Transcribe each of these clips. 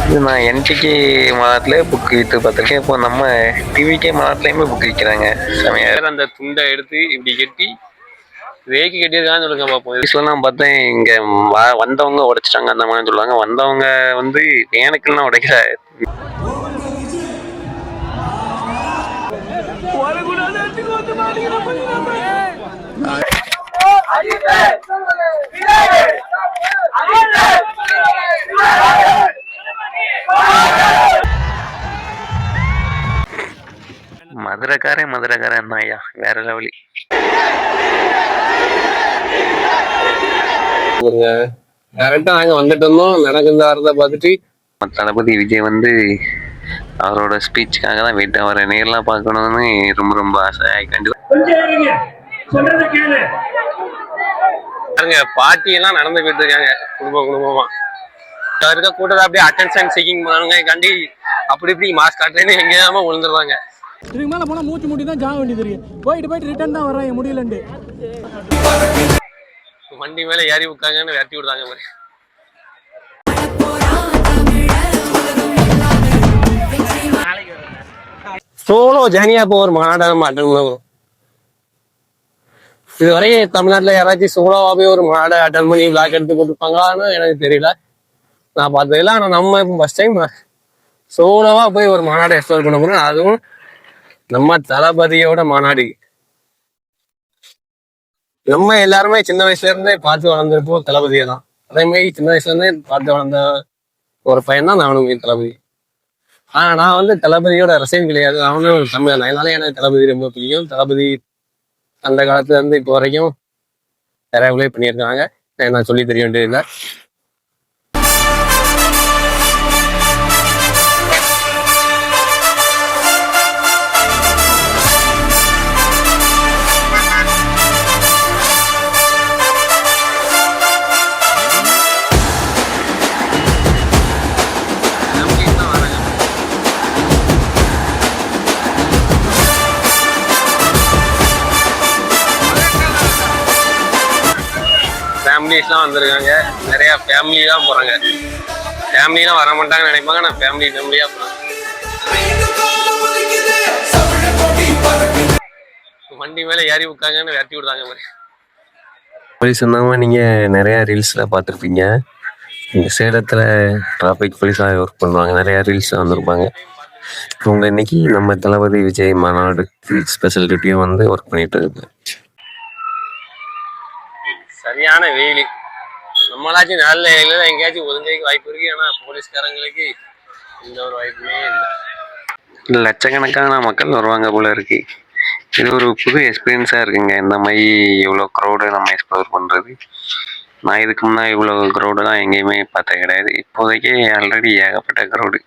இது நான் என்டிகே மாதத்துல புக் வித்து பார்த்துருக்கேன். இப்போ நம்ம டிவிகே மாதத்துலயுமே புக் விற்கிறாங்க. செமையாக அந்த துண்டை எடுத்து இப்படி கட்டி வேக்கி கட்டியிருக்கான்னு சொல்லுங்க பார்ப்போம். இதெல்லாம் பார்த்தேன் இங்கே வந்தவங்க உடைச்சிட்டாங்க அந்த மாதிரி சொல்லுவாங்க. வந்தவங்க வந்து எனக்குலாம் உடைக்கிற மதுரைக்காரன் தான் ஐயா, வேற லெவலி. நாங்க வந்துட்டு இருந்தோம், நடக்கிறத பார்த்துட்டு தளபதி விஜய் வந்து அவரோட ஸ்பீச்சுக்காக தான் வெயிட் அவரை நேர்லாம் பார்க்கணும்னு ரொம்ப ரொம்ப ஆசை. பாருங்க, பாட்டி எல்லாம் நடந்து போயிட்டு இருக்காங்க குடும்பமா. இருக்க கூட்டத்தை அப்படியே அட்டென்ஷன் சீக்கிங் பண்ணுங்க கண்டி அப்படி இப்படி மாஸ்க் காட்டுறேன்னு எங்கேயாம விழுந்துடுறாங்க. இதுக்கு மேல போனா மூச்சு முடி தான் ஜாக வேண்டியது இருக்கு. போயிட்டு ரிட்டர்ன் தான் வர்றாங்க முடியலண்டு. வண்டி மேல ஏறி உட்காங்கன்னு விரட்டி விடுறாங்க மாதிரி. சோலோ ஜானியா இப்போ ஒரு மாநாட மாட்டேன். இதுவரை தமிழ்நாட்டுல யாராச்சும் சோலோவா போய் ஒரு மாநாட அட்டன் பண்ணி விளாக் எடுத்து போட்டுருப்பாங்களான்னு எனக்கு தெரியல. நான் பார்த்ததில்ல. ஆனா நம்ம இப்போ ஃபர்ஸ்ட் டைம் சோலோவா போய் ஒரு மாநாடு எக்ஸ்ப்ளோர் பண்ண போறோம். அதுவும் நம்ம தளபதியோட மாநாடு. நம்ம எல்லாருமே சின்ன வயசுல இருந்தே பார்த்து வளர்ந்துருப்போம் தளபதியை தான். அதே மாதிரி சின்ன வயசுல இருந்தே பார்த்து வளர்ந்த ஒரு பையன் தான் நானும் தளபதி. ஆனா நான் வந்து தளபதியோட ரசிகன் கிடையாது. அவனும் தமிழ். அதனால எனக்கு தளபதி ரொம்ப பிடிக்கும். தளபதி அந்த காலத்துல இருந்து இப்போ வரைக்கும் நிறைய உதவி பண்ணியிருக்காங்க. நான் சொல்லி தெரிய வேண்டியதில்லை. ஃபேமிலிஸ்லாம் வந்திருக்காங்க. நிறைய ஃபேமிலி தான் போறாங்க. ஃபேமிலிலாம் வர மாட்டாங்கன்னு நினைப்பாங்க. நான் ஃபேமிலியா போறேன். வண்டி மேல ஏறி உட்காங்கன்னு விரட்டி விடுறாங்க மாதிரி. போலீஸ் சொன்னாங்க, நீங்க நிறைய ரீல்ஸ்ல பார்த்துருப்பீங்க. இந்த சேலத்துல டிராபிக் போலீஸாக ஒர்க் பண்ணுவாங்க. நிறைய ரீல்ஸ் வந்திருப்பாங்க. இவங்க இன்னைக்கு நம்ம தளபதி விஜய் மாநாடு ஸ்பெஷல் டியூட்டியும் வந்து ஒர்க் பண்ணிட்டு இருக்கு. சரியான வெயில். நம்மளாச்சும் நல்ல வெயில எங்கேயாச்சும் ஒதுங்கிறதுக்கு வாய்ப்பு இருக்கு. ஆனா போலீஸ்காரங்களுக்கு எந்த ஒரு வாய்ப்புமே இல்லை. லட்சக்கணக்கான மக்கள் வருவாங்க போல இருக்கு. இது ஒரு புது எக்ஸ்பீரியன்ஸா இருக்குங்க. இந்த மாதிரி இவ்வளோ க்ரௌடு நம்ம எக்ஸ்ப்ளோர் பண்றது. நான் இதுக்கு முன்னாடி இவ்வளோ க்ரௌடெல்லாம் எங்கேயுமே பார்த்தது கிடையாது. இப்போதைக்கு ஆல்ரெடி ஏகப்பட்ட க்ரௌடு.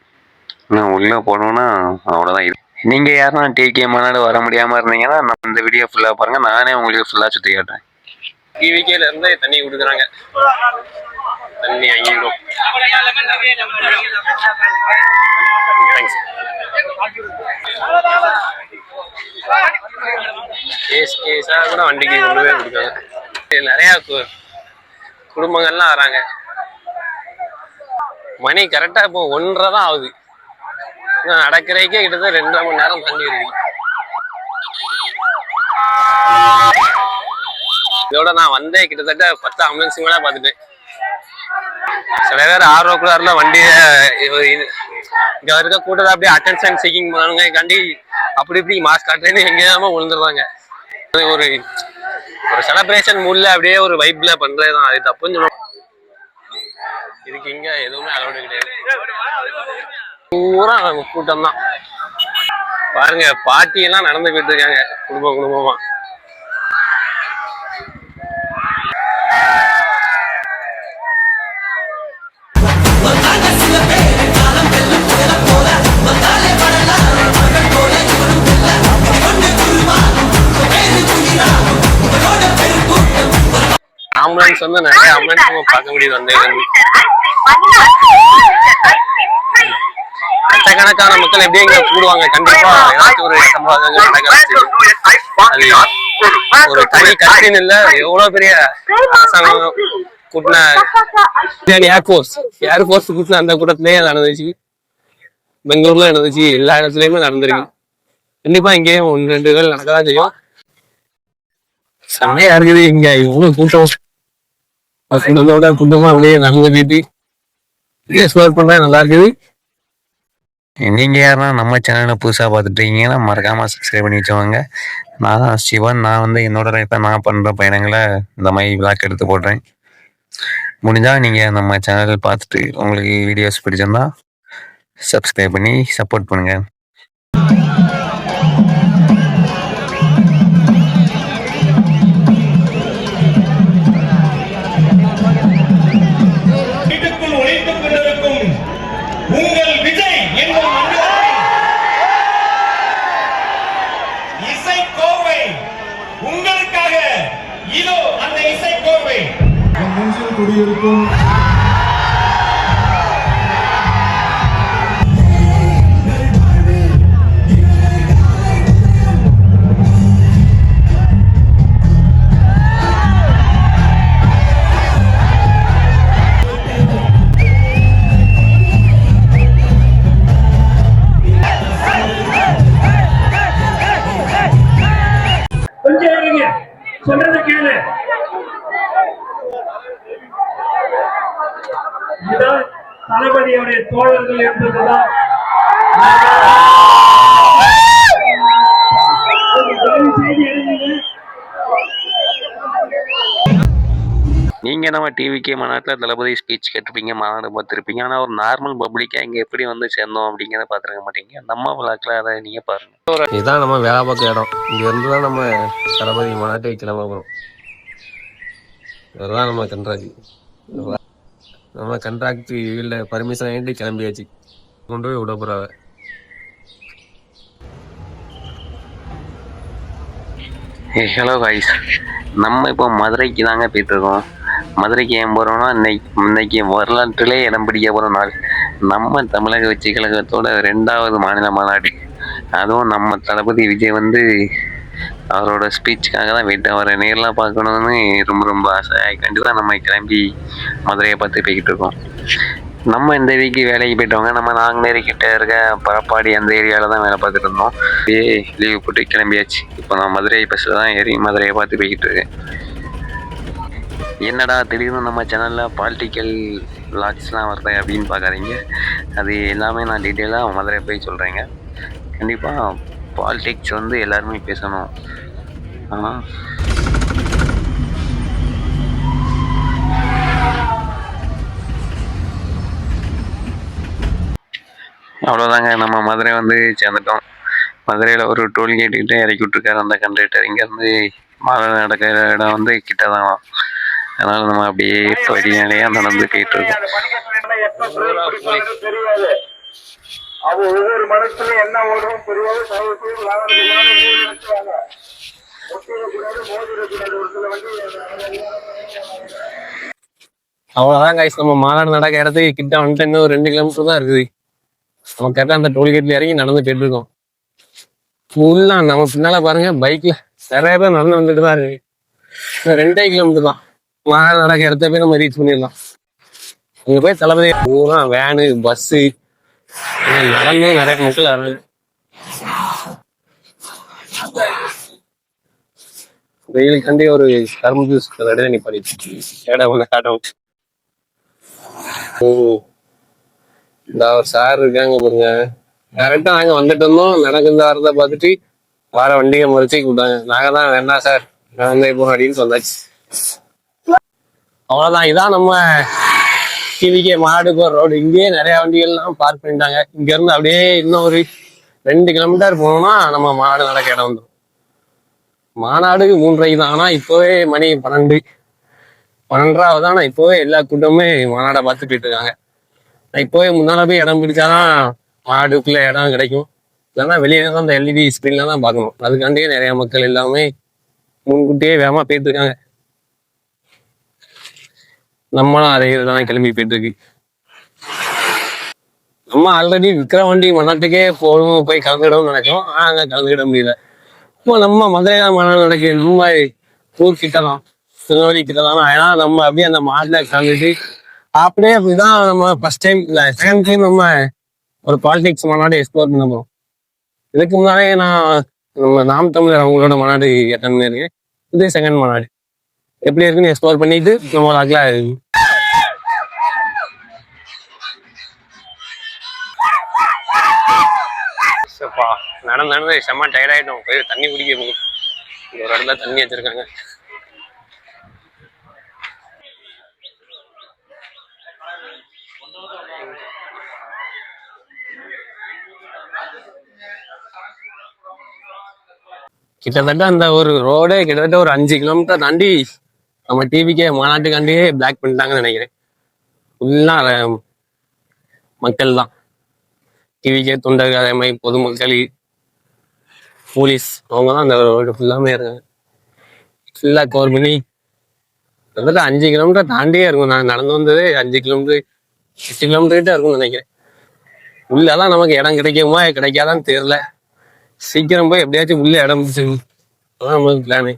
இன்னும் உள்ளே போனோம்னா அவ்வளோதான். இது நீங்கள் யாருன்னா டிகே மாநாடு வர முடியாமல் இருந்தீங்கன்னா நம்ம இந்த வீடியோ ஃபுல்லாக பாருங்கள். நானே உங்களுக்கு ஃபுல்லாக சுற்றி காட்டுறேன். டிவிகேல இருந்து தண்ணி கொடுக்குறாங்க. தண்ணி 5 கிலோ. கேஸா கூட வண்டிக்கு கொண்டு போய் கொடுக்காங்க. நிறைய குடும்பங்கள்லாம் வராங்க. மணி கரெக்டா இப்போ 1:30 தான் ஆகுது. நடக்கிறதுக்கே கிட்டத்தட்ட 2.5 மணி நேரம் தண்ணி இருக்கு. இதோட நான் வந்தேன் கிட்டத்தட்ட 10 ஆம்புலன்ஸ் மேல பார்த்துட்டேன். சில பேர் ஆர்வக்குள்ளாரில் வண்டியை இங்க இருக்க கூட்டத்தை அப்படியே அட்டென்ஷன் சீக்கிங் பண்ணுங்க கண்டி அப்படி இப்படி மாஸ்க் காட்டுறேன்னு எங்கேயாம விழுந்துடுறாங்க. ஒரு செலிப்ரேஷன் மூட்ல அப்படியே ஒரு வைப்ல பண்றதுதான். அது தப்புன்னு சொல்லுவோம். இதுக்கு இங்க எதுவுமே அலோடு கிடையாது. பூரா கூட்டம் தான். பாருங்க, பாட்டி எல்லாம் நடந்து போயிட்டு இருக்காங்க குடும்பமா. ஆம்புலன்ஸ் வந்து நிறைய ஆம்புலன்ஸ் பார்க்க முடியுது. வந்து லட்சக்கணக்கான மக்கள் எப்படியும் இங்க கூடுவாங்க. கண்டிப்பா ஏதாச்சும் ஒரு சம்பவங்கள் நடக்க. அது ஒரு தனி கட்சின்னு இல்ல, எவ்வளவு பெரிய அரசாங்கம் கூட்டின ஏர்ஃபோர்ஸ் கூட்டின அந்த கூட்டத்திலேயே நடந்துச்சு, பெங்களூர்ல நடந்துச்சு, எல்லா இடத்துலயுமே நடந்திருக்கு. கண்டிப்பா இங்கேயும் 1-2 நடக்கதான் செய்யும். செம்மையா இருக்குது இங்க இவ்வளவு கூட்டம். கூட்டத்தோட கூட்டமா அப்படியே நடந்து போயிட்டு எக்ஸ்ப்ளோர் பண்ணா நல்லா இருக்குது. நீங்க யாருன்னா நம்ம சேனலை புதுசாக பார்த்துட்டு இருக்கீங்கன்னா மறக்காம சப்ஸ்கிரைப் பண்ணி வச்சுக்கோங்க. நான் தான் சிவன். நான் வந்து என்னோட லைஃப்பை நான் பண்ணுற பயணங்களை இந்த மாதிரி விளாக் எடுத்து போடுறேன். முடிஞ்சால் நீங்கள் நம்ம சேனல் பார்த்துட்டு உங்களுக்கு வீடியோஸ் பிடிச்சிருந்தா சப்ஸ்கிரைப் பண்ணி சப்போர்ட் பண்ணுங்கள். வீட்டுக்குள் ஒழித்துக் கொண்டிருக்கும் உங்கள் விஜய் என்னும் இசைக்கோவை உங்களுக்காக. இதோ அந்த இசைக்கோவை. என் நெஞ்சில் குடியிருக்கும் கொஞ்சம் இருங்க, சொல்றத கேளு. இதுதான் தளபதியுடைய தோழர்கள் என்பதுதான். தயவு செய்து எழுதுங்க. நீங்கள் நம்ம டிவிக்கே மாநாட்டில் தளபதி ஸ்பீச் கேட்டிருப்பீங்க, மாநாடு பார்த்துருப்பீங்க. ஆனால் ஒரு நார்மல் பப்ளிக்காக இங்கே எப்படி வந்து சேர்ந்தோம் அப்படிங்கிறத பார்த்துருக்க மாட்டீங்க. நம்ம விளாக்கில் அதை நீங்கள் பாருங்கள். இதுதான் நம்ம வேலை பார்க்க இடம். இங்க இருந்து தான் நம்ம தளபதி மாநாட்டை கிளம்ப போறோம். இதுதான் நம்ம கண்ட்ராக்ட். நம்ம கண்ட்ராக்ட் வீல்ல பர்மிஷன் வாங்கிட்டு கிளம்பியாச்சு. கொண்டு போய் விட போறாங்க. ஹலோ காய்ஸ், நம்ம இப்போ மதுரைக்கு தாங்க போயிட்டுருக்கோம். மதுரைக்கு ஏன் போகிறோம்னா இன்னைக்கு வரலாற்றிலே இடம் பிடிக்க போகிற நாள். நம்ம தமிழக வெற்றி கழகத்தோட 2வது மாநில மாநாடு. அதுவும் நம்ம தளபதி விஜய் வந்து அவரோட ஸ்பீச்சுக்காக தான் வெயிட். அவரை நேரில் பார்க்கணுன்னு ரொம்ப ரொம்ப ஆசை. கண்டிப்பாக நம்ம கிளம்பி மதுரையை பார்த்து போய்கிட்டு இருக்கோம். நம்ம இந்த வீக்கு வேலைக்கு போயிட்டவங்க. நம்ம நாங்குநேரி கிட்ட இருக்க பரப்பாடி அந்த ஏரியாவில் தான் வேலை பார்த்துட்டு இருந்தோம். அப்படியே லீவ் போட்டு கிளம்பியாச்சு. இப்போ நான் மதுரை பஸ்ஸில் தான் ஏறி மதுரையை பார்த்து போய்கிட்டு இருக்கேன். என்னடா திடீர்னு நம்ம சேனலில் பாலிட்டிக்கல் விளாக்ஸ்லாம் வருது அப்படின்னு பார்க்காதீங்க. அது எல்லாமே நான் டீட்டெயிலாக மதுரை போய் சொல்கிறேங்க. கண்டிப்பாக பாலிடிக்ஸ் வந்து எல்லாருமே பேசணும். ஆனால் அவ்வளோதாங்க, நம்ம மதுரை வந்து சேர்ந்துட்டோம். மதுரையில் ஒரு டோல்கேட் கிட்டே இறக்கி விட்ருக்காரு அந்த கண்டக்டர். இங்கேருந்து மாநாடு நடக்கிற இடம் வந்து கிட்ட தான். அதனால் நம்ம அப்படியே படிநிலையாக நடந்து போயிட்டு இருக்கோம். அது ஒவ்வொரு மனசுல என்ன ஓடும் தெரியாது. அவ்வளவுதான் கைஸ், நம்ம மாநாடு நடக்க இடத்துக்கு கிட்ட வந்துட்டு இன்னும் 2 கிலோமீட்டர் தான் இருக்குது. நம்ம கரெக்டா அந்த டோல்கேட்ல இறங்கி நடந்து போயிட்டு இருக்கோம். ஃபுல்லா நம்ம பின்னால பாருங்க, பைக்ல நிறைய பேர் நடந்து வந்துட்டு தான் இருக்கு. 2 கிலோமீட்டர் தான். மாநாடு நடக்க இடத்த போய் நம்ம ரீச் பண்ணிடலாம். இங்க போய் தளபதி பூரா வேனு பஸ்ஸு நடந்து நிறைய மக்கள் வர்றது. வெயிலுக்காண்டி ஒரு கரும்பு ஜூஸ் கடை நிப்பாடிச்சு. இடம் ஒன்று காட்டும். ஓ, இந்த ஒரு சார் இருக்காங்க பாருங்க. கரெக்டா நாங்க வந்துட்டு இருந்தோம். நடக்குந்த வரத பார்த்துட்டு வர வண்டியை முறைச்சி கூப்பிட்டாங்க. நாங்க தான் வேண்டாம் சார் நான் வந்து இப்போ அப்படின்னு சொன்னாச்சு. அவ்வளவுதான், இதான் நம்ம டிவிக்கே மாநாடு போற ரோடு. இங்கேயே நிறைய வண்டிகள்லாம் பார்க் பண்ணிட்டாங்க. இங்க இருந்து அப்படியே இன்னும் ஒரு 2 கிலோமீட்டர் போனோம்னா நம்ம மாநாடு நடக்க இடம் வந்துடும். மாநாடு 3:30 தான். ஆனா இப்போவே மணி 12:30 ஆனா இப்போவே எல்லா கூட்டமுமே மாநாடை பார்த்து போயிட்டு இருக்காங்க. இப்போவே முன்னால போய் இடம் பிடிச்சாதான் மாநாடுக்குள்ள இடம் கிடைக்கும். இல்லைன்னா வெளியே தான் அந்த எல்இடி ஸ்கிரீன்ல தான் பார்க்கணும். அதுக்காண்டியே நிறைய மக்கள் எல்லாமே முன்கூட்டியே வேகமா போயிட்டு இருக்காங்க. நம்மளும் அதே தான் கிளம்பி போயிட்டு இருக்கு. நம்ம ஆல்ரெடி விக்கிரவாண்டி மாநாட்டுக்கே போய் கலந்துக்கிடணும்னு நினைச்சோம். அங்க கலந்துக்கிட முடியல. இப்போ நம்ம மதுரையில மாநாடு நடக்குது. நம்ம ஊர் கிட்டலாம் திருநெல்வேலி கிட்ட தான். ஏன்னா நம்ம அப்படியே அந்த மாடல கலந்துட்டு அப்படியே அப்படிதான் நம்ம ஃபர்ஸ்ட் டைம் இல்லை செகண்ட் டைம் நம்ம ஒரு பாலிடிக்ஸ் மாநாடு எக்ஸ்ப்ளோர் பண்ண போறோம். இதுக்கு முன்னாலே நான் நம்ம நாம் தமிழர் அவங்களோட மாநாடு அட்டன் பண்ணியிருக்கேன். இது செகண்ட் மாநாடு எப்படி இருக்குன்னு எக்ஸ்ப்ளோர் பண்ணிட்டு நம்ம அதுல நடந்து செம்ம டயர்ட் ஆயிட்டோம். போய் தண்ணி குடிக்க போகும். இங்க ஒரு இடத்துல தண்ணி வச்சிருக்காங்க. கிட்டத்தட்ட அந்த ஒரு ரோடே கிட்டத்தட்ட ஒரு 5 கிலோமீட்டர் தாண்டி நம்ம டிவிக்கே மாநாட்டுக்காண்டியே பிளாக் பண்ணிட்டாங்கன்னு நினைக்கிறேன். ஃபுல்லா மக்கள் தான், டிவிக்கே தொண்டர்கள், அதே மாதிரி பொதுமக்கள், போலீஸ், அவங்க தான் அந்த ரோடு ஃபுல்லாமே இருக்காங்க. ஃபுல்லா கவர் பண்ணி கிட்டத்தட்ட 5 கிலோமீட்டர் தாண்டியே இருக்கும். நான் நடந்து வந்ததே 5 கிலோமீட்டர் 8 கிலோமீட்டர் கிட்ட இருக்கும்னு நினைக்கிறேன். உள்ளதான் நமக்கு இடம் கிடைக்குமா கிடைக்காதான்னு தெரியல. சீக்கிரம் போய் எப்படியாச்சும் உள்ள இடம் அதான் நமக்கு பிளானு.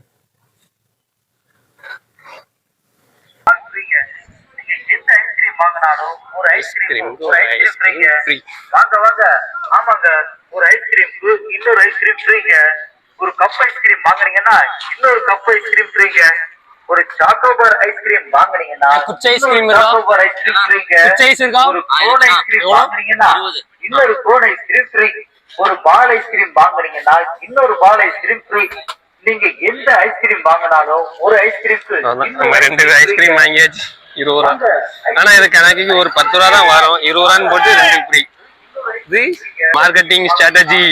ஒரு ஐஸ்கிரீம் ஃப்ரீ. வாங்க வாங்க. ஆமாங்க, ஒரு ஐஸ்கிரீம்க்கு இன்னொரு ஐஸ்கிரீம் ஃப்ரீங்க. ஒரு கப் ஐஸ்கிரீம் வாங்குனீங்கன்னா இன்னொரு கப் ஐஸ்கிரீம் ஃப்ரீங்க. ஒரு சாக்கோபார் ஐஸ்கிரீம் வாங்குனீங்கன்னா குச்சி ஐஸ்கிரீம் சாக்கோபார் ஐஸ்கிரீம் ஃப்ரீங்க. ஒரு கோன் ஐஸ்கிரீம் வாங்குனீங்கன்னா இன்னொரு கோன் ஐஸ்கிரீம் ஃப்ரீ. ஒரு பால் ஐஸ்கிரீம் வாங்குனீங்கன்னா இன்னொரு பால் ஐஸ்கிரீம் ஃப்ரீ. நீங்க எந்த ஐஸ்கிரீம் வாங்கினாலும் ஒரு ஐஸ்கிரீம்க்கு 2 ஐஸ்கிரீம் வாங்கியாச்சு 20 ரூபா. ஆனா இது கணக்குக்கு ஒரு 10 ரூபா தான் வரும். 20 ரூபான்னு போட்டு 2 ஃப்ரீ. இது மார்க்கெட்டிங் ஸ்ட்ராட்டஜி.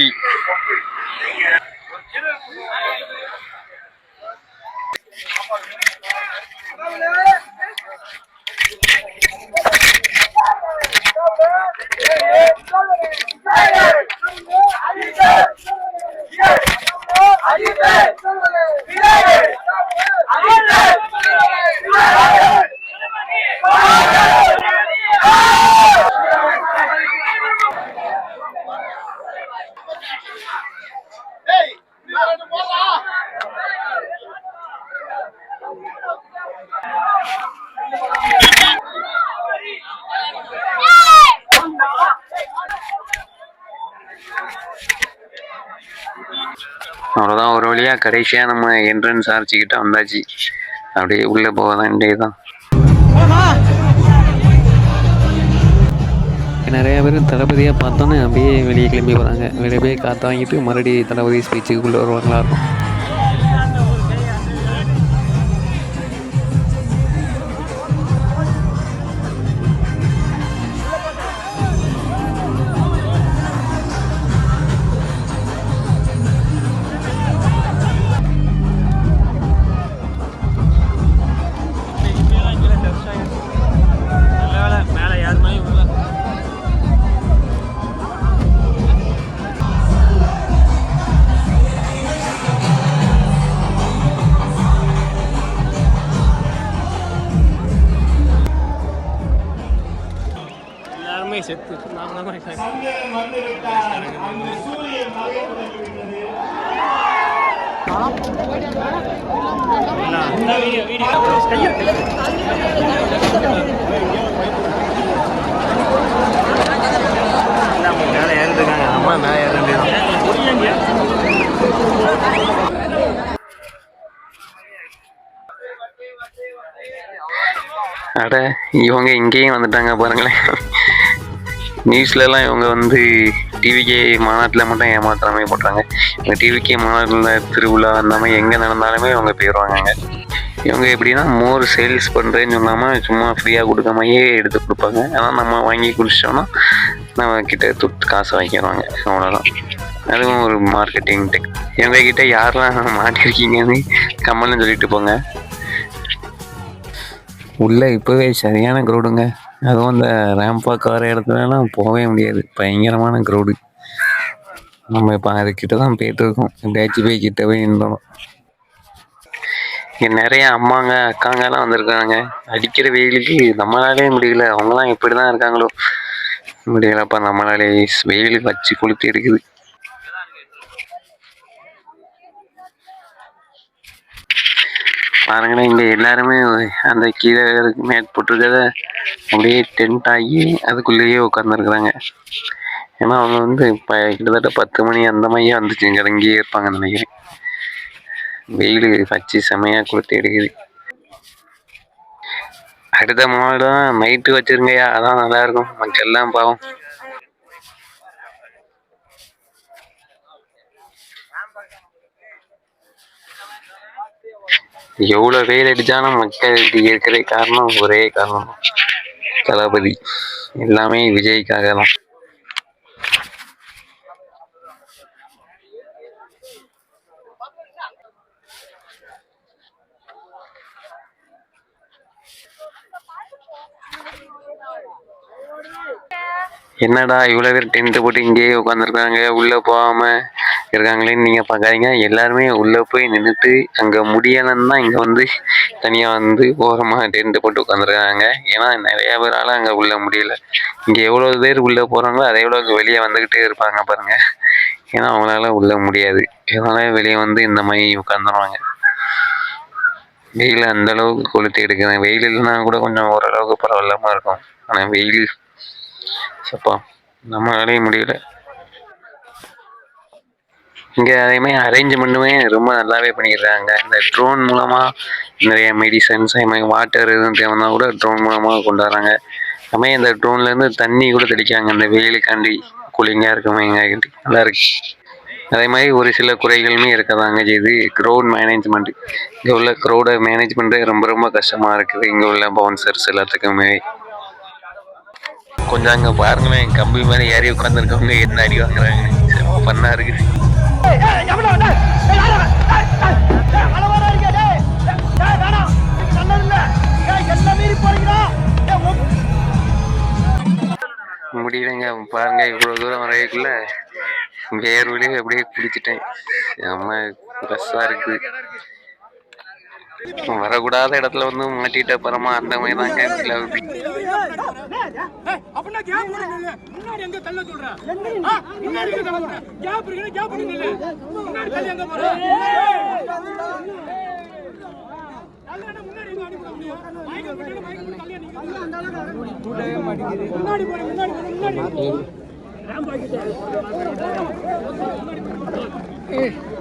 அவ்வளோதான், ஒரு வழியா கடைசியா நம்ம என்ட்ரன்ஸ் ஆர்ச்சிக்கிட்ட வந்தாச்சு. அப்படியே உள்ள போக வேண்டியதுதான். நிறைய பேர் தளபதியாக பார்த்தோன்னே அப்படியே வெளியே கிளம்பி போகிறாங்க. வெளியே போய் காற்று வாங்கிட்டு மறுபடியும் தளபதி ஸ்பீச்சுக்குள்ளே வருவாங்களா இருக்கும். செத்து மேலே ஏறிருக்காங்க. அம்மா மேலே ஏற அட, இவங்க இங்கேயும் வந்துட்டாங்க பாருங்களேன். நியூஸ்லலாம் இவங்க வந்து டிவிகே மாநாட்டில் மட்டும் ஏமாத்துறாமே போட்டுறாங்க. இந்த டிவிகே மாநாட்டில் திருவிழா அந்த மாதிரி எங்கே நடந்தாலுமே இவங்க போயிடுவாங்க. இவங்க எப்படின்னா மோர் சேல்ஸ் பண்ணுறேன்னு சொல்லாமல் சும்மா ஃப்ரீயாக கொடுக்காமையே எடுத்து கொடுப்பாங்க. ஆனால் நம்ம வாங்கி குடிச்சிட்டோன்னா நம்ம கிட்ட துட்டு காசு வாங்கிடுவாங்க. அவ்வளோதான். அதுவும் ஒரு மார்க்கெட்டிங் டெக். இவங்ககிட்ட யாரெல்லாம் மாட்டிருக்கீங்கன்னு கம்மல்னு சொல்லிட்டு போங்க. உள்ளே இப்போவே சரியான க்ரௌடுங்க. அதுவும் அந்த ரேம்பாக் வர இடத்துலலாம் போகவே முடியாது. பயங்கரமான க்ரௌடு. நம்ம இப்போ அதுக்கிட்ட தான் போயிட்டுருக்கோம். எப்படியாச்சும் போய் கிட்ட போய் நின்றோம். இங்கே நிறைய அம்மாங்க அக்காங்கெல்லாம் வந்திருக்காங்க. அடிக்கிற வெயிலுக்கு நம்மளாலே முடியல. அவங்களாம் எப்படி தான் இருக்காங்களோ முடியலப்பா. நம்மளாலே வெயில் வச்சு கொளுத்தி இருக்குது. பாருங்களேன், இங்கே எல்லாருமே அந்த கீழே மேட் போட்டிருக்கத அப்படியே டென்ட் ஆகி அதுக்குள்ளேயே உட்காந்துருக்குறாங்க. ஏன்னா அவங்க வந்து இப்போ கிட்டத்தட்ட 10 மணி அந்த மாதிரியே வந்துச்சு, இங்கே இங்கேயே இருப்பாங்கன்னு நினைக்கிறேன். வெயில் வச்சு செமையாக கொடுத்து எடுக்குது. அடுத்த மாடு தான் நைட்டு வச்சிருங்கய்யா, அதான் நல்லா இருக்கும். மக்கள் எல்லாம் பாவம். எவ்வளவு வெயில் அடிச்சாலும் மக்கள் இப்படி இருக்கிற காரணம் ஒரே காரணம், தளபதி. எல்லாமே விஜய்க்காக தான். என்னடா இவ்வளவு பேர் டென்ட் போட்டு இங்கேயே உட்காந்துருக்காங்க, உள்ள போகாம இருக்காங்களேன்னு நீங்க பாக்காதீங்க. எல்லாருமே உள்ள போய் நின்றுட்டு அங்க முடியலன்னு தான் இங்க வந்து தனியா வந்து ஓரமா டென்ட் போட்டு உட்காந்துருக்காங்க. ஏன்னா நிறைய பேரால அங்க உள்ள முடியல. இங்க எவ்வளவு பேர் உள்ள போறாங்களோ அதை எவ்வளவு வெளியே வந்துகிட்டே இருப்பாங்க பாருங்க. ஏன்னா அவங்களால உள்ள முடியாது, இதனால வெளியே வந்து இந்த மாதிரி உட்காந்துருவாங்க. வெயில் அந்த அளவுக்கு கொளுத்தி எடுக்கிறேன். வெயில் இல்லைன்னா கூட கொஞ்சம் ஓரளவுக்கு பரவாயில்லாம இருக்கும். ஆனா வெயில் சப்பா நம்மளாலே முடியல. இங்கே அதேமாதிரி அரேஞ்ச்மெண்ட்டுமே ரொம்ப நல்லாவே பண்ணிடுறாங்க. இந்த ட்ரோன் மூலமாக நிறைய மெடிசன்ஸ் அதேமாதிரி வாட்டர் எதுவும் தேவைன்னா கூட ட்ரோன் மூலமாக கொண்டு வராங்க. அதுமாதிரி இந்த ட்ரோன்லேருந்து தண்ணி கூட தெளிக்காங்க, இந்த வெயிலுக்காண்டி கூலிங்காக இருக்குமேங்காண்டி நல்லா இருக்கு. அதே மாதிரி ஒரு சில குறைகளுமே இருக்கதாங்க செய்யுது. க்ரௌட் மேனேஜ்மெண்ட், இங்கே உள்ள க்ரௌடை மேனேஜ் பண்ணுறது ரொம்ப ரொம்ப கஷ்டமாக இருக்குது. இங்கே உள்ள பவுன்சர்ஸ் எல்லாத்துக்குமே கொஞ்சம் அங்கே பாருங்களேன், கம்பி மேலே ஏறி உட்காந்துருக்கவங்க என்ன அடி வாங்குறாங்க. பண்ணா இருக்குது. முடியலைங்க பாருங்க, இவ்வளோ தூரம் வரைக்குள்ள வேர்விலே அப்படியே குடிச்சிட்டேன். செம்ம ரஸ்ஸாக இருக்குது. வரக்கூடாத இடத்துல வந்து மாட்டிட்ட அப்புறமா அந்த மாதிரி தாங்க ஃபீல் ஆகுது.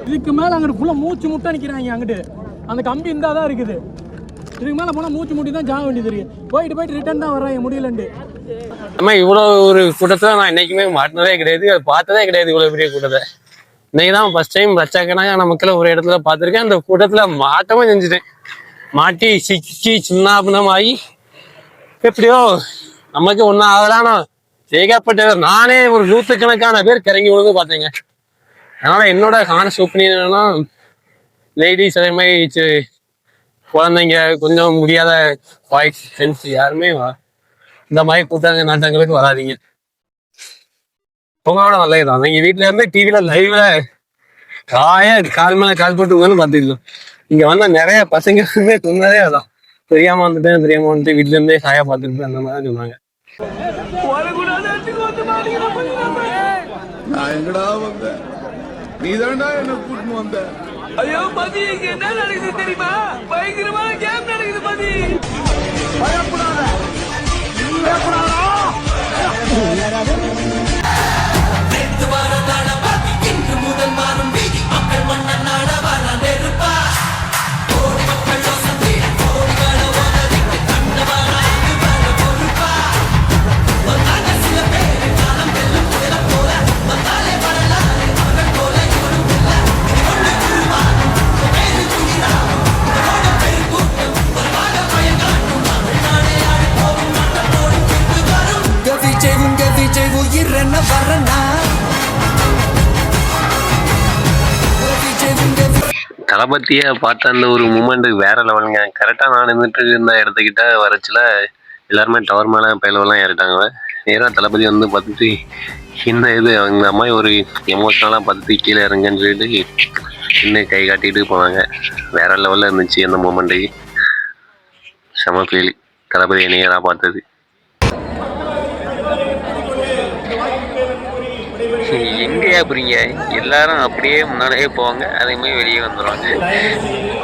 இதுக்கு மேல அங்கிட்டு ஃபுல்லா மூச்சு முட்டை நிக்கிறாங்க. அங்கிட்டு அந்த கம்பி இருந்தாதான் இருக்குது. இதுக்கு மேல போனா மூச்சு முட்டி தான் ஜாக வேண்டியது இருக்கு. போயிட்டு ரிட்டர்ன் தான் வர்றாங்க முடியலண்டு. ஆமா, இவ்வளோ ஒரு கூட்டத்தை நான் என்னைக்குமே மாட்டினதே கிடையாது, அது பார்த்ததே கிடையாது. இவ்வளோ பெரிய கூட்டத்தை இன்னைக்கு தான் ஃபர்ஸ்ட் டைம் லட்சக்கணக்கான மக்களை ஒரு இடத்துல பார்த்துருக்கேன். அந்த கூட்டத்துல மாட்டவும் செஞ்சுட்டேன். மாட்டி சிக்கி சின்னாபனமாகி எப்படியோ நமக்கு ஒன்றும் ஆகலானா ஏகப்பட்ட நானே ஒரு 100கணக்கான பேர் கிறங்கி விழுந்து பார்த்தேங்க. அதனால என்னோட ஹானஸ்ட் ஒப்பீனியன் என்னன்னா, லேடிஸ் அதே மாதிரி குழந்தைங்க கொஞ்சம் முடியாத வாய்ஸ் ஃப்ரெண்ட்ஸ் யாருமே இந்த மாதிரி கூட்டாங்க நாட்டங்களுக்கு வராதிங்க. உங்களோட நல்லதுதான். நீங்க வீட்டுல இருந்து டிவில லைவ்ல கால் மேல கால் போட்டு பார்த்துக்கலாம். இங்க வந்த நிறைய பசங்க சொன்னதே அதான், தெரியாம வந்துட்டு வீட்டுல இருந்தே சாயா பார்த்துட்டு அந்த மாதிரி சொன்னாங்க. நான் எங்கடா வந்த, நீதான்டா என்ன கூட்டிட்டு வந்த. ஐயோ மதி, இங்க என்ன நடக்குது தெரியுமா? பயங்கரமான கேம் நடக்குது மதி. பயப்படாத, பயப்படாதா. தளபதியை பார்த்த அந்த ஒரு மூமெண்ட் வேற லெவலுங்க. கரெக்டாக நான் நின்றுட்டு இருந்த இடத்துக்கிட்ட வரச்சில எல்லாருமே டவர் மேலே பயிலவெல்லாம் ஏறிட்டாங்க. நேராக தளபதி வந்து பார்த்துட்டு என்ன இது அவங்க அம்மா ஒரு எமோஷ்னலாக பார்த்துட்டு கீழே இறங்குன்னு சொல்லிட்டு இன்னும் கை காட்டிட்டு போனாங்க. வேற லெவலில் இருந்துச்சு அந்த மூமெண்ட்டு. செம ஃபீல் தளபதியை நேராக பார்த்தது. எங்கேயா போறீங்க? எல்லாரும் அப்படியே முன்னாடியே போவாங்க, அதே மாதிரி வெளியே வந்துடுவாங்க.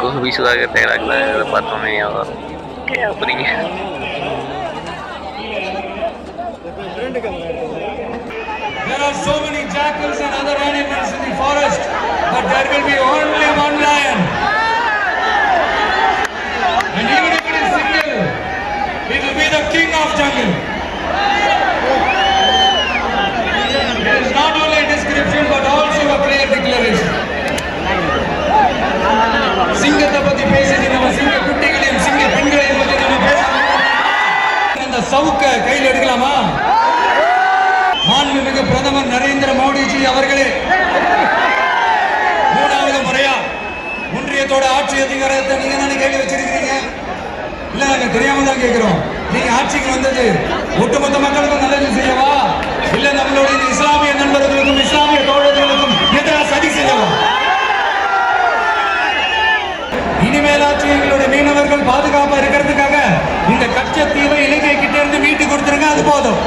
கோபி சுதாகர் டைலாக்ல இதை பார்த்தோன்னே வரும். எங்கேயா போறீங்க? There are so many jackals and other animals in the forest, but there will be only one lion. And even if it is single, it will be the king of jungle. It is not only a description but also a clear declaration. சிங்கத்தை பத்தி பேசிட்டு நம்ம சிங்க குட்டிகளையும் சிங்க பெண்களையும் பத்தி நம்ம பேச அந்த சவுக்க கையில் எடுக்கலாமா? மாண்புமிகு பிரதமர் நரேந்திர மோடிஜி அவர்களே, 3வது முறையா ஒன்றியத்தோட ஆட்சி அதிகாரத்தை நீங்க தானே கையில் வச்சிருக்கீங்க. இல்ல நாங்க தெரியாம தான் கேட்கிறோம். நீங்க ஆட்சிக்கு வந்தது ஒட்டுமொத்த மக்களுக்கும் நல்லது செய்யவா, இல்ல நம்மளுடைய இஸ்லாமிய நண்பர்களுக்கும் இஸ்லாமிய தோழர்களுக்கும் எதிராக சதி செய்யவா? இனிமேலாச்சும் எங்களுடைய மீனவர்கள் பாதுகாப்பா இருக்கிறதுக்காக இந்த கச்சத்தீவை இலங்கை கிட்ட இருந்து மீட்டு கொடுத்துருங்க, அது போதும்.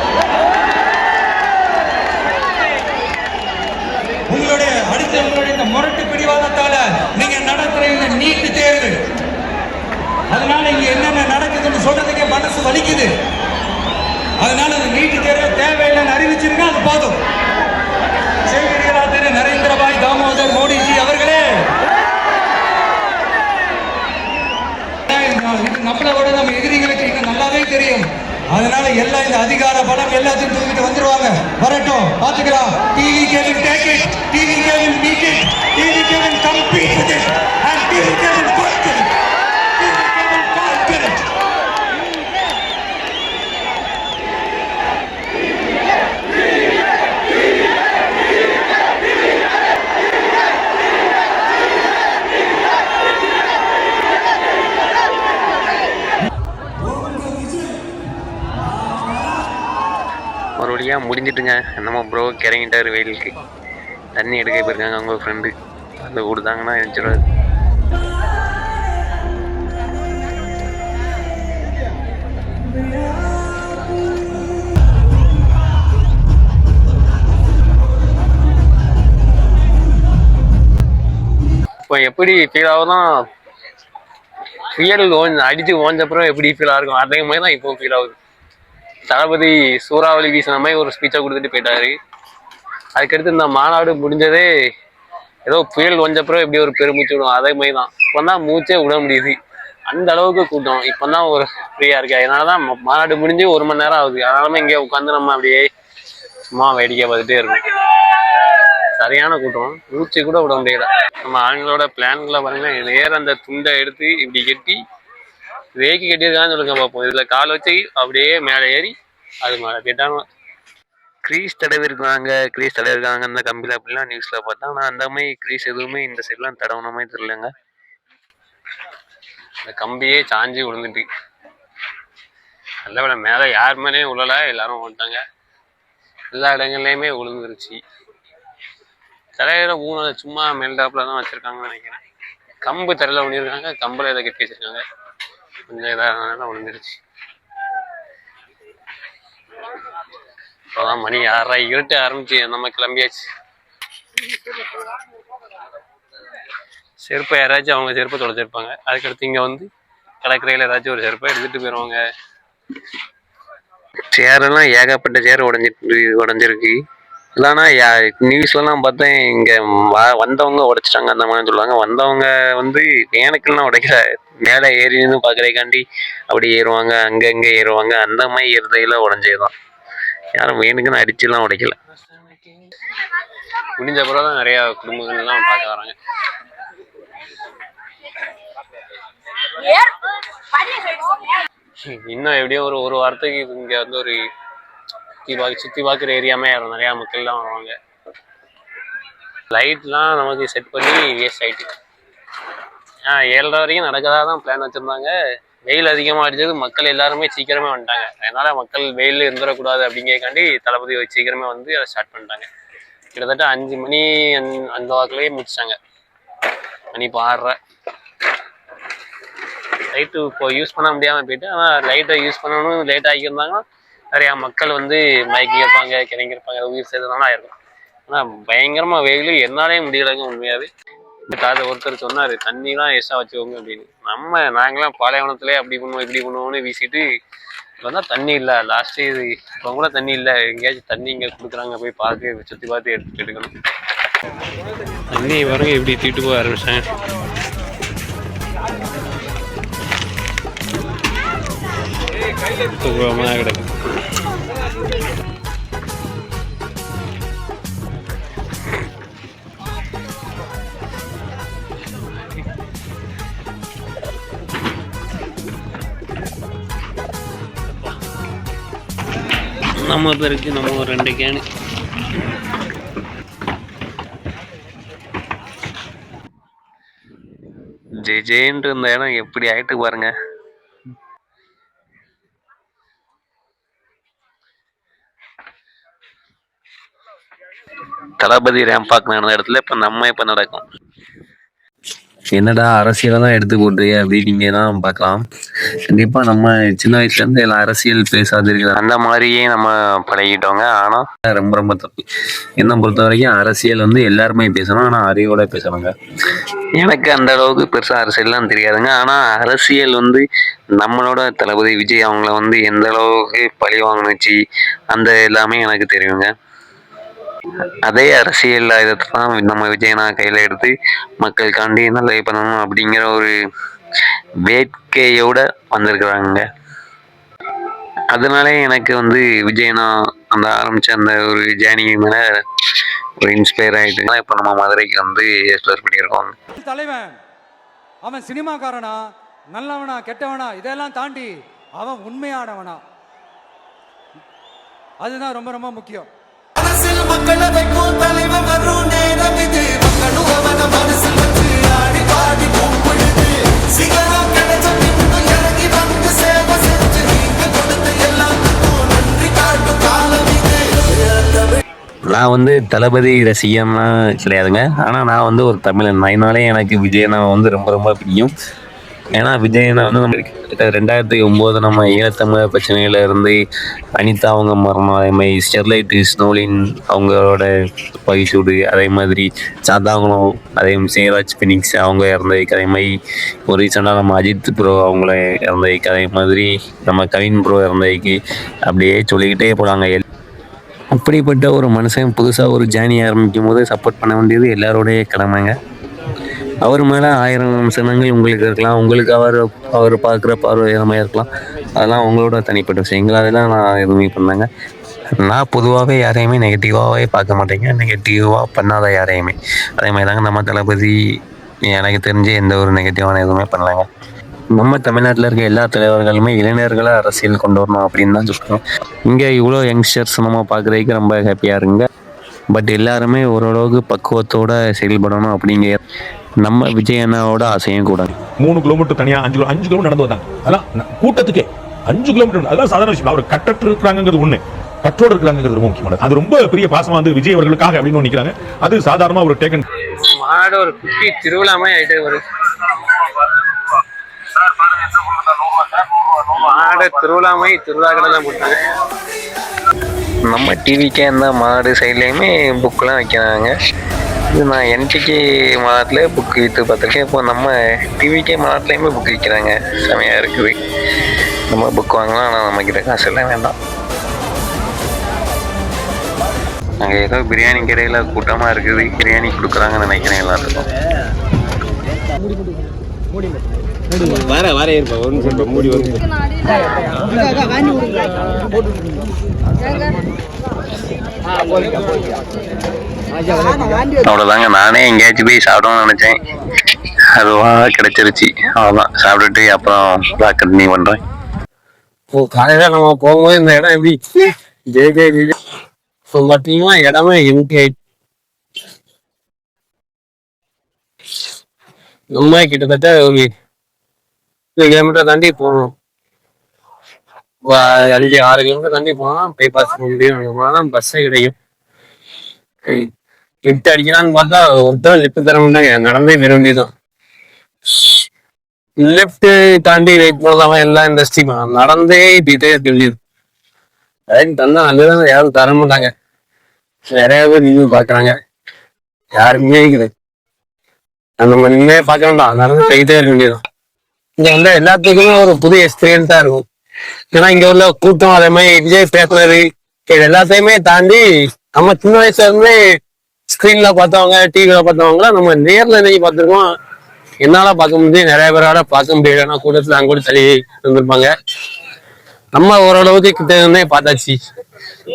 உங்களுடைய அடுத்தவங்களுடைய இந்த முரட்டு பிடிவாதத்தால நீங்க நடத்துற இந்த நீட்டு தேர்வு, அதனால இங்க என்னென்ன நடக்குதுன்னு சொல்றதுக்கே மனசு வலிக்குது. அதனால இந்த நீட்டு தேர்வு தேவையில்லைன்னு அறிவிச்சிருங்க, அது போதும். செய்கிறீர்களா திரு நரேந்திரபாய் தாமோதர் மோடிஜி அவர்களே? நம்மளோட நம்ம எதிரிகளுக்கு இங்க நல்லாவே தெரியும். அதனால எல்லாம் இந்த அதிகார பலம் எல்லாத்தையும் தூக்கிட்டு வந்துருவாங்க. வரட்டும், பாத்துக்கலாம். TVK will take it, TVK will meet it, TVK will compete with it, and TVK will conquer it. TVK will conquer it. மறுபடியும் முடிஞ்சிட்டுங்க. நம்ம ப்ரோ கிறங்கிட்டார் வெயிலுக்கு. தண்ணி எடுக்க போயிருக்காங்க அவங்க ஃப்ரெண்டு. அந்த கொடுத்தாங்கன்னா எழுச்சிடாது. இப்போ எப்படி ஃபீல் ஆகுதுன்னா, புயல் அடித்து ஓஞ்சப்புறம் எப்படி ஃபீல் ஆகும் அதே மாதிரி தான் இப்போ ஃபீல் ஆகுது. தளபதி சூறாவளி வீசின மாதிரி ஒரு ஸ்பீச்சை கொடுத்துட்டு போயிட்டாரு. அதுக்கடுத்து இந்த மாநாடு முடிஞ்சதே ஏதோ புயல் வந்தப்புறம் எப்படி ஒரு பெருமூச்சு விடும் அதே மாதிரி தான். இப்போ தான் மூச்சே விட முடியுது, அந்த அளவுக்கு கூட்டம். இப்போ தான் ஒரு ஃப்ரீயாக இருக்கு. அதனால தான் மாநாடு முடிஞ்சு 1 மணி நேரம் ஆகுது. அதனால இங்கே உட்காந்து நம்ம அப்படியே சும்மா வேடிக்கை பார்த்துட்டே இருக்கோம். சரியான கூட்டம், மூச்சு கூட விட முடியல. நம்ம ஆண்களோட பிளான்களை பாருங்கன்னா, நேர அந்த துண்டை எடுத்து இப்படி கட்டி வேக்கி கட்டியிருக்கான்னு சொல்லுங்க பார்ப்போம். இதில் கால் வச்சு அப்படியே மேலே ஏறி அது மேலே கேட்டாங்க. க்ரீஸ் தடவிருக்காங்க, க்ரீஸ் தடவிருக்காங்க அந்த கம்பியில் அப்படிலாம் நியூஸில் பார்த்தா. ஆனால் அந்த மாதிரி க்ரீஸ் எதுவுமே இந்த சைட்லாம் தடவுன மாதிரி தெரியலங்க. இந்த கம்பியே சாஞ்சி விழுந்துட்டு நல்ல வேலை மேலே யார் மேலேயும் விழலை, எல்லாரும் ஓட்டாங்க. எல்லா இடங்கள்லையுமே விழுந்துருச்சு. தலையில ஊன சும்மா மேல்டாப்பில் தான் வச்சுருக்காங்கன்னு நினைக்கிறேன். கம்பு தரையில் விழுந்திருக்காங்க, கம்பில் இதை கட்டி வச்சுருக்காங்க. கொஞ்சம் இதாக விழுந்துருச்சு. இப்போதான் மணி 6:30 இருட்டு ஆரம்பிச்சு நம்ம கிளம்பியாச்சு. செருப்பை யாராச்சும் அவங்க செருப்பை தொலைச்சிருப்பாங்க. அதுக்கடுத்து இங்கே வந்து கடற்கரையில் ஏதாச்சும் ஒரு செருப்பை எடுத்துகிட்டு போயிடுவாங்க. சேரெல்லாம் ஏகப்பட்ட சேர் உடஞ்சிருக்கு. இல்லைன்னா நியூஸ்லாம் பார்த்தேன் இங்கே வந்தவங்க உடைச்சிட்டாங்க அந்த மாதிரி சொல்லுவாங்க. வந்தவங்க வந்து வேனுக்கெல்லாம் உடைக்கல, மேலே ஏறின்னு பார்க்குறதுக்காண்டி அப்படி ஏறுவாங்க, அங்கங்கே ஏறுவாங்க. அந்த மாதிரி ஏறுதையில் உடஞ்சதுதான். யாரும் வேணுக்குன்னு அடிச்சுலாம் உடைக்கல. முடிஞ்ச பிறகு தான் நிறையா குடும்பங்கள்லாம் பார்க்க வராங்க. இன்னும் எப்படியும் ஒரு வாரத்துக்கு இங்கே வந்து ஒரு சுற்றி பார்க்குற ஏரியாமே நிறையா மக்கள்லாம் வருவாங்க. லைட்லாம் நமக்கு செட் பண்ணி வேஸ்ட் ஆகிட்டு. 7:30 வரைக்கும் நடக்கதாக தான் பிளான் வச்சுருந்தாங்க. வெயில் அதிகமாக அடிச்சது, மக்கள் எல்லாருமே சீக்கிரமே வந்துட்டாங்க. அதனால் மக்கள் வெயில் இருந்துடக்கூடாது அப்படிங்கிறக்காண்டி தளபதி சீக்கிரமே வந்து அதை ஸ்டார்ட் பண்ணிட்டாங்க. கிட்டத்தட்ட 5 மணி அந்த வாக்குலேயே முடிச்சிட்டாங்க. மணி இப்போ 6:30. லைட்டு இப்போ யூஸ் பண்ண முடியாமல் போயிட்டு, ஆனால் லைட்டை யூஸ் பண்ணணும் லேட் ஆகியிருந்தாங்கன்னா நிறையா மக்கள் வந்து மயக்கி இருப்பாங்க, கிளங்கியிருப்பாங்க, உயிர் சேதம்லாம் ஆயிருக்கும். ஆனா பயங்கரமா வெயில் என்னாலே முடியலைங்க உண்மையாவே. அது ஒருத்தர் சொன்னாரு தண்ணிலாம் எக்ஸ்ட்ரா வச்சுக்கோங்க அப்படின்னு. நாங்களாம் பாலைவனத்திலே அப்படி பண்ணுவோம் இப்படி பண்ணுவோம்னு வீசிட்டு இப்போ தண்ணி இல்லை லாஸ்ட்டு இது இப்போ கூட தண்ணி இல்லை. எங்கேயாச்சும் தண்ணி இங்கே கொடுக்குறாங்க போய் பார்த்து சுற்றி பார்த்து எடுக்கணும். தண்ணி பாருங்க இப்படி தூக்கிட்டு போக ஆரம்பிச்சாங்க. கிடக்கு. நம்ம பேருக்கு நம்ம ஒரு 2 கேனு ஜெயின்ட்டு இருந்த இடம் எப்படி ஆயிட்டு பாருங்க. தளபதி ரேம்பாக் நடந்த இடத்துல இப்ப நடக்கும். என்னடா அரசியலை தான் எடுத்து போட்டுறிய அப்படின்னு நீங்க தான் பார்க்கலாம். கண்டிப்பா நம்ம சின்ன வயசுல இருந்து எல்லாம் அரசியல் பேசாதீர்கள் அந்த மாதிரியே நம்ம பழகிட்டோங்க. ஆனா ரொம்ப ரொம்ப தப்பு. என்னை பொறுத்த வரைக்கும் அரசியல் எல்லாருமே பேசணும், ஆனா அறிவோட பேசணுங்க. எனக்கு அந்த அளவுக்கு பெருசா அரசியல்லாம் தெரியாதுங்க. ஆனா அரசியல் நம்மளோட தளபதி விஜய் அவங்கள எந்த அளவுக்கு பழி வாங்கினுச்சு அந்த எல்லாமே எனக்கு தெரியுங்க. அதே அரசியல் இதைத்தான் நம்ம விஜயனா கையில எடுத்து மக்களுக்காண்டி நல்லது பண்ணணும் அப்படிங்கிற ஒரு வேட்கையோட வந்திருக்கிறாங்க. அதனாலே எனக்கு விஜயனா ஆரம்பிச்ச அந்த ஒரு ஜேர்னி மேல ஒரு இன்ஸ்பயர் ஆயிட்டு இப்ப நம்ம மதுரைக்கு எக்ஸ்ப்ளோர் பண்ணியிருக்கோம். தலைவன் அவன் சினிமாக்காரனா நல்லவனா கெட்டவனா இதெல்லாம் தாண்டி அவன் உண்மையானவனா, அதுதான் ரொம்ப ரொம்ப முக்கியம். நான் தளபதி ரசிகன்லாம் கிடையாதுங்க. ஆனால் நான் ஒரு தமிழன். அதனாலே எனக்கு விஜயனா ரொம்ப ரொம்ப பிடிக்கும். ஏன்னா விஜயனா நம்ம 2009 நம்ம ஈழத்தமிழ் பிரச்சனையில இருந்து அனிதா அவங்க மரணம், அதே மாதிரி ஸ்டெர்லைட் ஸ்னோலின் அவங்களோட பைசூடு, அதே மாதிரி சாத்தாங்குளம், அதே மாதிரி சேராஜ் பினிக்ஸ் அவங்க இறந்ததுக்கு, அதே மாதிரி ஒரு ரீசெண்டாக நம்ம அஜித் ப்ரோ அவங்கள இறந்ததுக்கு, அதே மாதிரி நம்ம கவின் ப்ரோ இறந்ததுக்கு, அப்படியே சொல்லிக்கிட்டே போகிறாங்க. அப்படிப்பட்ட ஒரு மனுஷன் புதுசாக ஒரு ஜேர்னி ஆரம்பிக்கும் போது சப்போர்ட் பண்ண வேண்டியது எல்லாரோடைய கடமைங்க. அவர் மேலே 1000 விமர்சனங்கள் உங்களுக்கு இருக்கலாம், உங்களுக்கு அவர் பார்க்குற பார்வை விதமாக இருக்கலாம். அதெல்லாம் உங்களோட தனிப்பட்ட விஷயங்கள், அதெல்லாம் நான் எதுவுமே பண்ணாங்க. நான் பொதுவாகவே யாரையுமே நெகட்டிவாகவே பார்க்க மாட்டேங்க, நெகட்டிவாக பண்ணாத யாரையுமே. அதே மாதிரி தாங்க நம்ம தளபதி எனக்கு தெரிஞ்சு எந்த ஒரு நெகட்டிவான எதுவுமே பண்ணலாங்க. நம்ம தமிழ்நாட்டில் இருக்க எல்லா தலைவர்களுமே இளைஞர்களை அரசியல் கொண்டு வரணும் அப்படின்னு தான் சொல்கிறோம். இங்கே இவ்வளோ யங்ஸ்டர்ஸ் நம்ம பார்க்குறதுக்கு ரொம்ப ஹாப்பியாக இருங்க. பட் எல்லாருமே ஓரளவுக்கு பக்குவத்தோடு செயல்படணும் அப்படிங்கிற நம்ம விஜய் அண்ணாவோட ஆசையும் கூட. 3 கிலோமீட்டர் தனியாக 5 கிலோமீட்டர் நடந்து வந்தாங்க. அதெல்லாம் கூட்டத்துக்கே 5 கிலோமீட்டர், அதெல்லாம் சாதாரண விஷயம். அவர் கட்டற்று இருக்கிறாங்கிறது ஒண்ணு, கற்றோடு இருக்கிறாங்கிறது ரொம்ப முக்கியமானது. அது ரொம்ப பெரிய பாசமா விஜய் அவர்களுக்காக அப்படின்னு நினைக்கிறாங்க. அது சாதாரணமா ஒரு டேக்கன் மாட ஒரு குட்டி திருவிழாமே ஆயிட்டு ஒரு மாட திருவிழாமை திருவிழா கடை தான் போட்டாங்க. நம்ம டிவிக்கே அந்த மாடு சைட்லேயுமே புக்கெலாம் வைக்கிறாங்க. இது நான் என்டிகே மாதத்தில் புக்கு விற்று பார்த்துருக்கேன். இப்போ நம்ம டிவிக்கே மாதத்துலேயுமே புக்கு விற்கிறாங்க. செமையாக இருக்குது. நம்ம புக் வாங்கலாம், ஆனால் நம்மக்கிட்ட காசு எல்லாம் வேண்டாம். அங்கே ஏதோ பிரியாணி கடையில் கூட்டமாக இருக்குது, பிரியாணி கொடுக்குறாங்கன்னு நினைக்கிறேன் எல்லாத்துக்கும். அவ்வளோதாங்க. நானே எங்கேயாச்சும் போய் சாப்பிடணும்னு நினைச்சேன், அதுவா கிடைச்சிருச்சு. அவ்வளோதான், சாப்பிட்டுட்டு அப்புறம் கண்டினியூ பண்றேன். காலையில நம்ம போகும்போது இந்த இடம் எப்படி பார்த்தீங்கன்னா இடமே எம்டி நம்ம கிட்டத்தட்ட ஒரு 2 கிலோமீட்டர் தாண்டி போகணும். 5-6 கிலோமீட்டர் தாண்டி போனா போய் பாஸ் பண்ண முடியும். பஸ்ஸே கிடைக்கும். லிஃப்ட் அடிக்கலான்னு பார்த்தா ஒருத்தர் லிஃப்ட் தர மாட்டாங்க, நடந்தே வர வேண்டியதுதான். லிஃப்ட் தாண்டி வெயிட் பண்ணலாம் எல்லா இண்டஸ்ட்ரியுமா நடந்தே போயிட்டே இருக்க வேண்டியது. தந்தா நல்லதான், யாரும் தர மாட்டாங்க. நிறைய பேர் நின்று பாக்குறாங்க, யாருமே இருக்குது அந்த மாதிரி நின்று பார்க்க வேண்டாம், நடந்து போயிட்டே இருக்க வேண்டியதும். இங்க வந்து எல்லாத்துக்குமே ஒரு புது எக்ஸ்பீரியன்ஸா இருக்கும். ஏன்னா இங்க உள்ள கூட்டம், அதே மாதிரி விஜய் பேசுறது, இது எல்லாத்தையுமே தாண்டி நம்ம சின்ன வயசுல இருந்து ஸ்கிரீன்ல பார்த்தவங்க, டிவில பார்த்தவங்கள நம்ம நேர்ல இன்னைக்கு பார்த்துருக்கோம். என்னால பார்க்க முடியும், நிறைய பேரால பார்க்க முடியல. ஏன்னா கூட்டத்துல அங்க கூட தள்ளி இருந்திருப்பாங்க. நம்ம ஓரளவுக்கு கிட்ட இருந்தே பார்த்தாச்சு,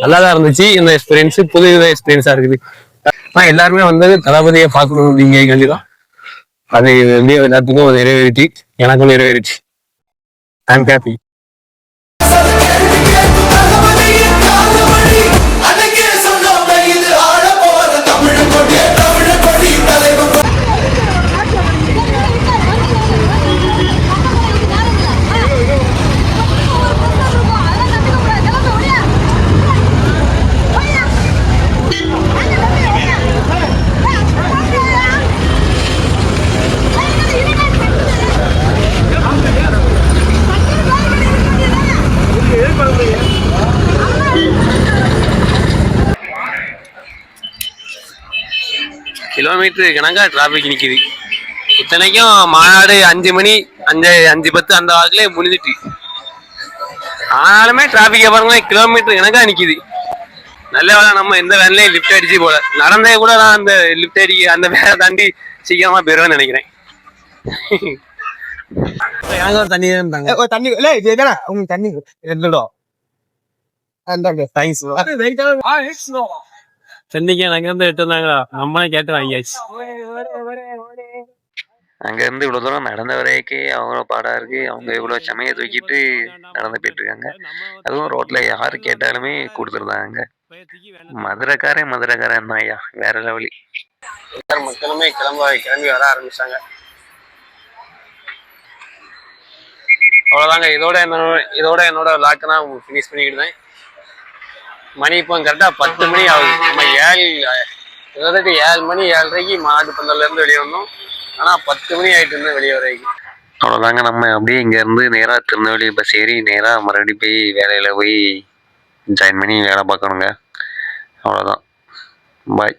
நல்லாதான் இருந்துச்சு. இந்த எக்ஸ்பீரியன்ஸ் புது எக்ஸ்பீரியன்ஸா இருக்குது. ஆனா எல்லாருமே வந்து தளபதியை பார்க்கணும் அப்படிங்க கண்டிதான். அது வந்து எல்லாத்துக்கும் நிறைவேறிச்சு, எனக்கும் நிறைவேறிச்சு. I am happy. கிலோமீட்டர் கணக்கா டிராபிக் நிக்குது. இத்தனைக்கும் மாநாடு 5 மணி 5:10 அந்த வாக்குலயே முடிஞ்சிட்டு, ஆனாலுமே டிராபிக் பாருங்க, கிலோமீட்டர் கணக்கா நிக்குது. நல்ல வேலை நம்ம எந்த வேலையும் லிஃப்ட் அடிச்சு போல, நடந்தே கூட நான் அந்த லிஃப்ட் அடிக்க அந்த வேலை தாண்டி சீக்கிரமா போயிருவேன்னு நினைக்கிறேன். எனக்கு ஒரு தண்ணி இருந்தாங்க, தண்ணி இல்ல இது என்ன உங்களுக்கு தண்ணி இருந்துடும். சென்னைக்கு அங்க இருந்து எடுத்து வந்தாங்களா, நம்மளே கேட்டு வாங்கியாச்சு. அங்க இருந்து இவ்வளவு தூரம் நடந்த வரைக்கே அவங்க பாடா இருக்கு. அவங்க இவ்வளவு சமைய தூக்கிட்டு நடந்து போயிட்டு இருக்காங்க. அதுவும் ரோட்ல யாரு கேட்டாலுமே கொடுத்துருந்தாங்க. மதுரைக்காரன் தான் ஐயா, வேற லெவலி. மக்களுமே கிளம்பி வர ஆரம்பிச்சாங்க. அவ்வளவுதாங்க, இதோட என்னோட லாக் நான் ஃபினிஷ் பண்ணிக்கிட்டேன். மணி இப்போ கரெக்டா 10 மணி ஆகுது. நம்ம 7 மணி 7:30 மாட்டு பந்தல்ல இருந்து வெளியே வந்தோம். ஆனா 10 மணி ஆயிட்டு இருந்தேன் வெளியே வரைக்கும். அவ்வளோதாங்க, நம்ம அப்படியே இங்க இருந்து நேரா திருநெல்வேலி பஸ் ஏறி நேரா மறுபடியும் போய் வேலையில போய் ஜாயின் பண்ணி வேலை பார்க்கணுங்க. அவ்வளோதான், பாய்.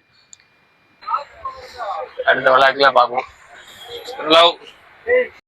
அடுத்த விழாக்குல பார்ப்போம். லவ்.